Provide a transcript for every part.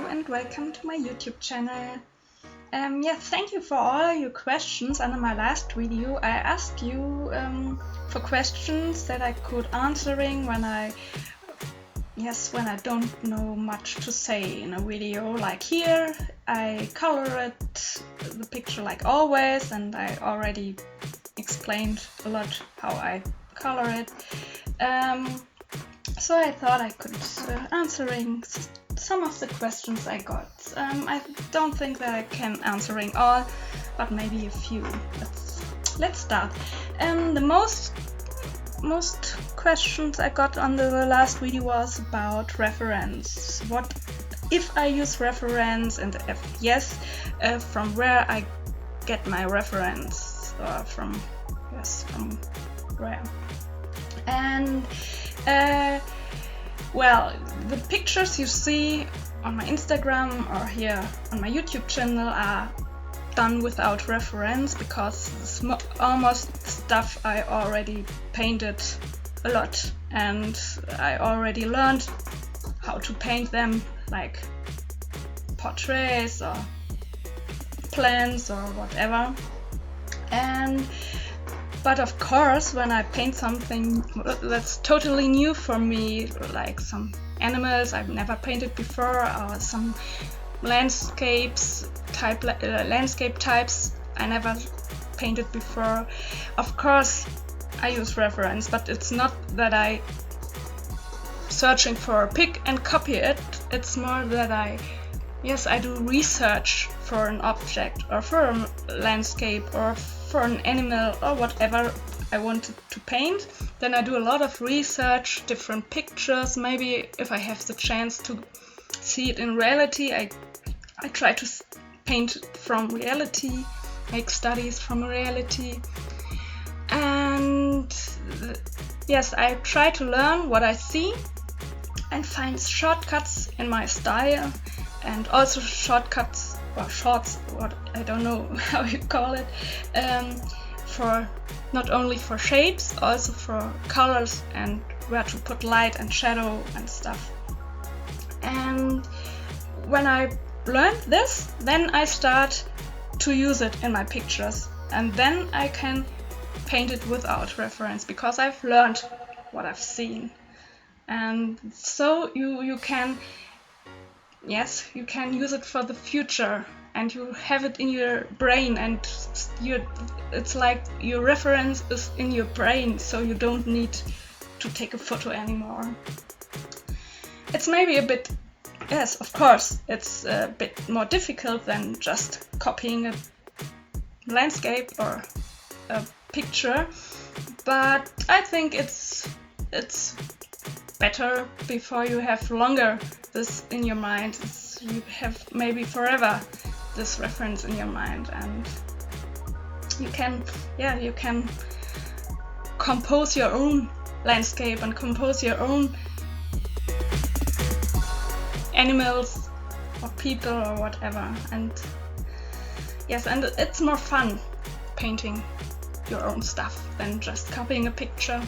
and welcome to my YouTube channel. Thank you for all your questions. Under my last video I asked you for questions that I could answering when I don't know much to say in a video. Like here I color the picture like always, and I already explained a lot how I color it. So I thought I could answering some of the questions I got. I don't think that I can answering all, but maybe a few. Let's start. The most questions I got on the last video was about reference. What if I use reference, and if yes, from where I get my reference, or from where. And well, the pictures you see on my Instagram or here on my YouTube channel are done without reference, because it's almost stuff I already painted a lot, and I already learned how to paint them, like portraits or plants or whatever. But of course, when I paint something that's totally new for me, like some animals I've never painted before, or some landscape types I never painted before, of course I use reference. But it's not that I searching for a pic and copy it. It's more that I do research for an object, or for a landscape, or for an animal, or whatever I wanted to paint. Then I do a lot of research, different pictures. Maybe if I have the chance to see it in reality, I try to paint from reality, make studies from reality. And yes, I try to learn what I see and find shortcuts in my style, and also shortcuts or shorts, what I don't know how you call it, for not only for shapes, also for colors and where to put light and shadow and stuff. And when I learned this, then I start to use it in my pictures, and then I can paint it without reference, because I've learned what I've seen. And so you can use it for the future, and you have it in your brain, and it's like your reference is in your brain, so you don't need to take a photo anymore. It's maybe a bit, yes, of course, it's a bit more difficult than just copying a landscape or a picture, but I think it's better before you have longer this in your mind. You have maybe forever this reference in your mind, and you can compose your own landscape and compose your own animals or people or whatever. And yes, and it's more fun painting your own stuff than just copying a picture.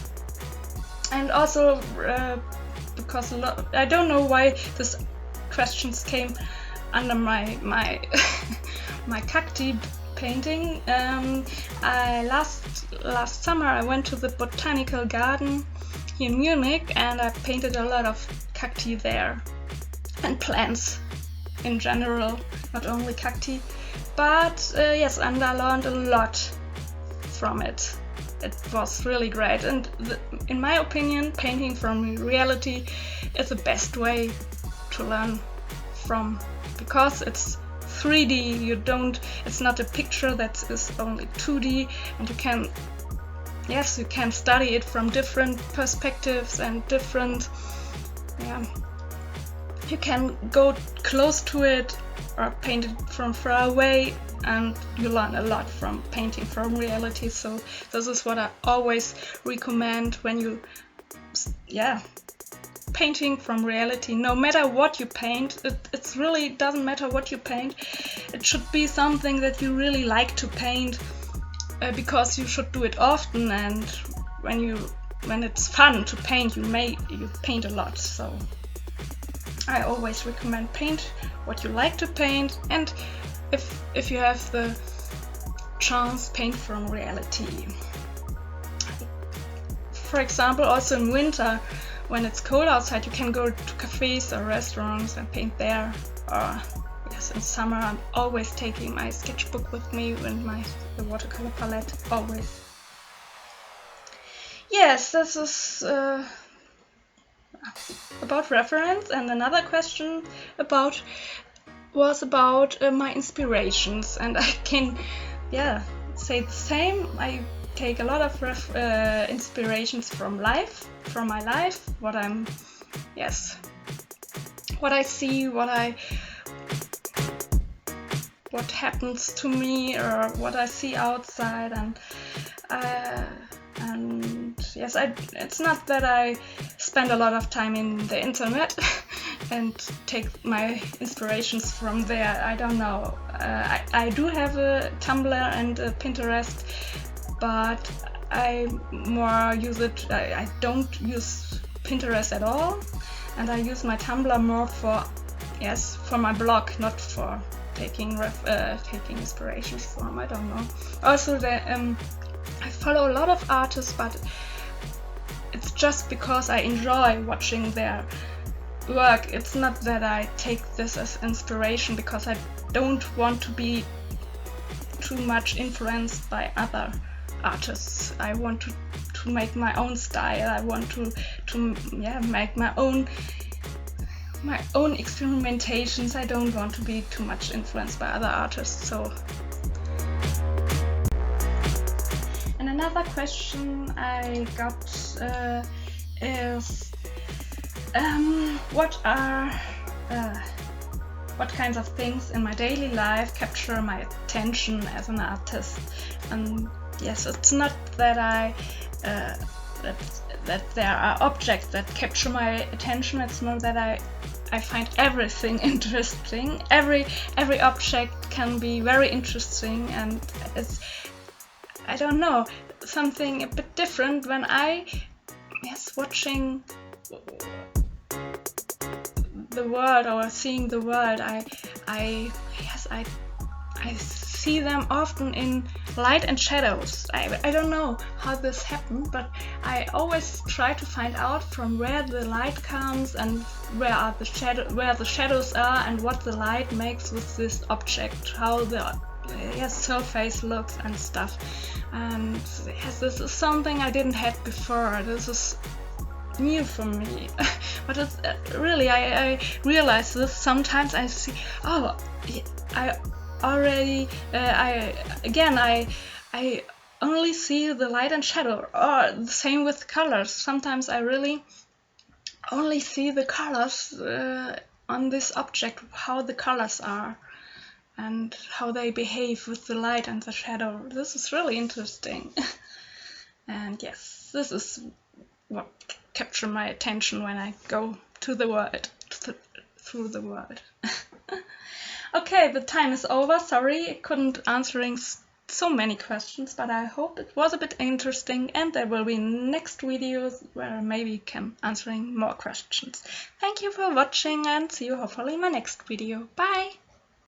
And also because I don't know why this questions came under my my cacti painting. Last summer I went to the botanical garden here in Munich, and I painted a lot of cacti there, and plants in general, not only cacti. But yes, and I learned a lot from it. It was really great, and in my opinion, painting from reality is the best way to learn from, because it's 3D. It's not a picture that is only 2D, and you can study it from different perspectives and different. You can go close to it or paint it from far away, and you learn a lot from painting from reality. So this is what I always recommend when you painting from reality. No matter what you paint, it really doesn't matter what you paint. It should be something that you really like to paint, because you should do it often, and when it's fun to paint, you paint a lot. So I always recommend paint what you like to paint, and if you have the chance, paint from reality. For example, also in winter, when it's cold outside, you can go to cafes or restaurants and paint there. Or yes, in summer I'm always taking my sketchbook with me and the watercolor palette, always. Yes, this is about reference. And another question was about my inspirations, and I can say the same. I take a lot of inspirations from my life, what I see, what happens to me, or what I see outside, and yes, it's not that I spend a lot of time in the internet and take my inspirations from there. I don't know. I do have a Tumblr and a Pinterest, but I more use it. I don't use Pinterest at all, and I use my Tumblr more for my blog, not for taking inspirations from. I don't know. Also, I follow a lot of artists, but it's just because I enjoy watching their work. It's not that I take this as inspiration, because I don't want to be too much influenced by other artists. I want to make my own style. I want to make my own experimentations. I don't want to be too much influenced by other artists. So. And another question I got is what kinds of things in my daily life capture my attention as an artist? And yes, it's not that that there are objects that capture my attention. It's more that I find everything interesting. Every object can be very interesting, and it's, I don't know, something a bit different when watching the world or seeing the world. I see them often in light and shadows. I don't know how this happened, but I always try to find out from where the light comes and where the shadows are, and what the light makes with this object, how the surface looks and stuff. And yes, this is something I didn't have before. This is new for me. But it's really, I realize this sometimes. I see, I only see the light and shadow, or the same with colors. Sometimes I really only see the colors on this object, how the colors are and how they behave with the light and the shadow. This is really interesting. And yes, this is what captures my attention when I go to the world, through the world. Okay, the time is over. Sorry, I couldn't answering so many questions, but I hope it was a bit interesting, and there will be next videos where maybe I can answering more questions. Thank you for watching, and see you hopefully in my next video. Bye!